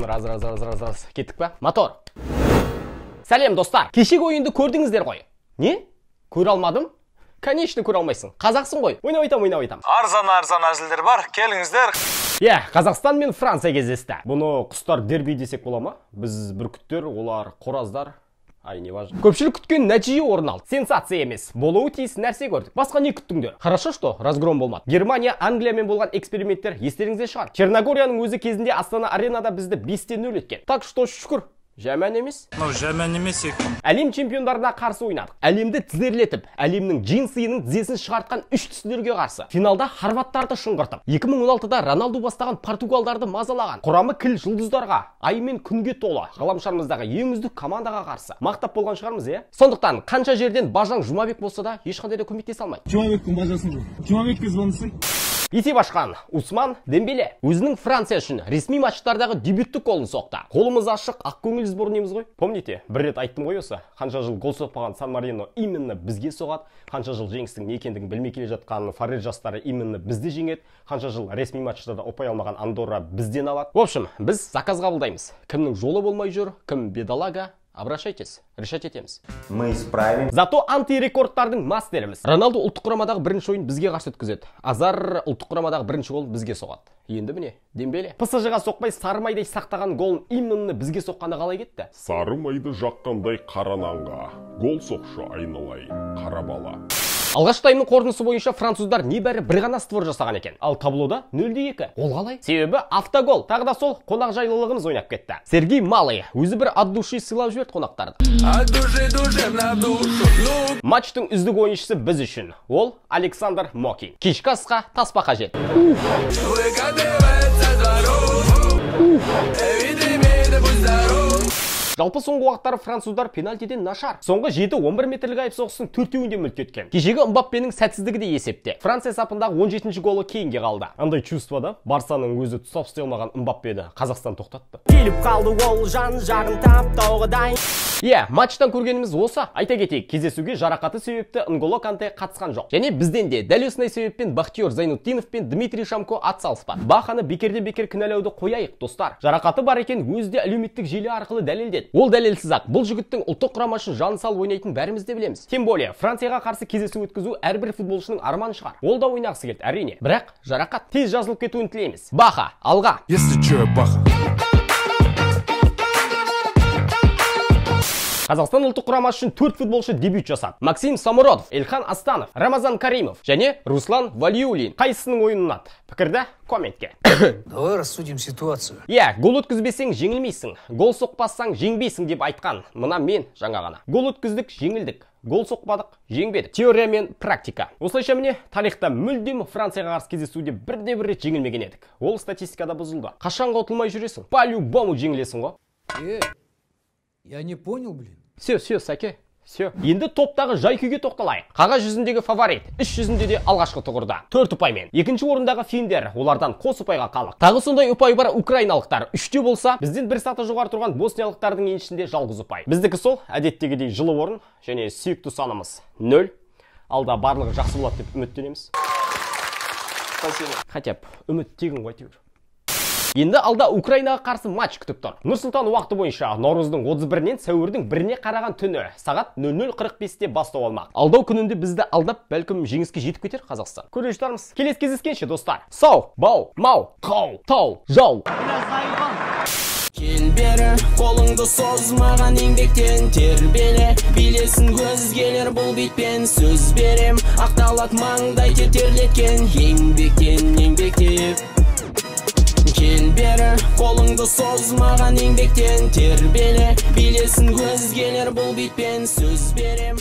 Раз. Кеттік па? Мотор. Сәлем, достар. Кешегі ойынды көрдіңіздер ғой. Не? Көре алмадым? Конечно, көре алмайсың. Қазақсың ғой. Ойнап айтам. Арзан әзілдер бар. Келіңіздер. Қазақстан мен Франция кездесті. Бұны құстар дерби десек бола ма? Біз бүркіттер, олар қораздар. Не важно. Көпшілік күткен нәтиже орын алды. Сенсация емес. Болуы тиіс нәрсе көрдік. Басқа не күттіңдер? Хорошо, что разгром болмады. Германия, Англиямен болған эксперименттер естеріңізде шығар. Черногорияның өзі кезінде Астана аренада бізді 5-0 еткен. Так что шүкір. Жаман емес. Жаман емес екен. Әлем чемпиондарына қарсы ойнадық. Әлемді тізерлетіп, әлемнің джинсының тізесін шығартқан 3 түстілерге қарсы. Финалда хорваттарды шыңғыртып, 2016-да Роналду бастаған португалдарды мазалаған. Құрамы кіл жұлдыздарға, ай мен күнге толы ғаламшарымыздағы ең үздік командаға қарсы. Мақтап болған шығармыз, Сондықтан қанша жерден Бажаң Жұмабек болса да, ешқандай да көмектесе алмайды. Жұмабектің бажасын жоқ. Жұмабекке звондасаң. Есеп ашқан Усман Дембеле өзінің Франция үшін ресми матчтардағы дебюттік голын соқты. Қолымыз ашық, ақ көңіл сборныйымыз ғой. Помните, бір рет айттым ғой осы. Қанша жыл гол соқпаған Сан Марино именно бізге соғады. Қанша жыл жеңістің не екендігін білмей келе жатқан Фарер жастары именно бізді жеңеді. Қанша жыл ресми матчтарда ұпай алмаған Андорра бізден алады. В общем, біз заказ қабылдаймыз. Кімнің жолы болмай жүр, кім бедолага, обращайтесь, решать етеміз. Мы исправим. Зато антирекордтардың мастеріміз. Роналду ұлттық құрамадағы бірінші ойын бізге қарсы өткізеді. Азар ұлттық құрамадағы бірінші гол бізге соғады. Енді міне, Дембеле. ПСЖ-ға соқпай сары майдай сақтаған голын именно бізге соққаны қалай кетті? Сары майды жаққандай қара нанға, гол соқшы айналайын, қара бала. Алғаш таймның қорытындысы бойынша француздар небәрі бір ғана створ жасаған екен. Ал таблода 0-2. Ол қалай? Себебі автогол. Тағы да сол қонақ жайлылығымыз ойнап кетті. Сергей Малый өзі бір от души сыйлап жіберді қонақтарды. Матчтың үздік ойыншысы біз үшін. Ол Александр Мокин. Кешкі асқа таспа қажет. Жалпы соңғы уақыттары француздар пенальтиден нашар. Соңғы 7-11 метрлік айып соғыстың 4-еуінде мүлт кеткен. Кешегі Мбаппенің сәтсіздігі де есепте. Франция сапындағы 17-ші голы кейінге қалды. Андай чувствода Барсаның өзі тұсап ұстай алмаған Мбаппені Қазақстан тоқтатты. Келіп қалды ол жан жағын таптауғыдай. Матчтан көргеніміз осы. Айта кетейік, кездесуге жарақаты себепті N'Golo Канте қатысқан жоқ. Және бізден де дәл осындай себеппен Бахтияр Зайнутдинов пен Дмитрий Шамко атсалыспады. Баханы бекерден-бекер кінәлауды қояйық, достар. Жарақаты бар екен өзі де әлеуметтік желі арқылы дәлелдеді. Ол дәлелсіз-ақ. Бұл жігіттің ұлттық құрама үшін жан салып ойнайтын бәріміз де білеміз. Тем более, Францияға қарсы кездесу өткізу әрбір футболшының арманы шығар. Ол да ойнағысы келді, әрине. Бірақ жарақат тез жазылып кетуін тілейміз. Баха, алға. Қазақстан ұлттық құрамасы үшін 4 футболшы дебют жасады. Максим Самуродов, Эльхан Астанов, Рамазан Каримов және Руслан Валиулин. Қайсының ойын ұнады? Пікірді комментке. Давай рассудим ситуацию. Гол өткізбесең жеңілмейсің, гол соқпасаң жеңбейсің деп айтқан. Мына мен жаңа ғана. Гол өткіздік, жеңілдік. Гол соқпадық, жеңбедік. Теория мен практика. Осылайша міне, тарихта мүлдем Францияға қарсы кездесуде бірде-бір рет жеңілмеген едік. Ол статистикада бұзылды. Қашанға ұтылмай жүресің? По-любому жеңілесің ғой. Я не понял, блин. Все, Сәке. Все. Енді топтағы жай-күйге тоқталайық. Қағаз жүзіндегі фаворит, іс жүзінде де алғашқы тұғырда. 4 ұпаймен. Екінші орындағы финдер, олардан қос ұпайға қалық. Тағы сондай ұпай бар украиналықтар. 3-те болса, бізден бір саты жоғары тұрған босниялықтардың еншісінде жалғыз ұпай. Біздікі сол, әдеттегідей жылы орын және сүйікті санымыз 0. Алда барлығы жақсы болады деп үміттенеміз. Хотя үміт тегін ғой әйтеуір. Енді алда Украинаға қарсы матч күтіп тұр. Нұрсұлтан уақыты бойынша наурыздың 31-нен сәуірдің 1-не қараған түні сағат 00:45-те бастау алмақ. Алдау күнінде бізді алдап, бәлкім жеңіске жетіп кетер Қазақстан. Көре жатармыз. Келесі кездескенше, достар. Сау, бау, мау, қау, тау, жау. Кел бері, қолыңды созмаған еңбектен тербеле, билесін өзгелер бұл битпен сөз берем, ақталат маңдай тетерлеткен еңбектен. Кел бері, қолыңды созмаған еңбектен тербеле, билесін өзгелер бұл битпен сөз берем.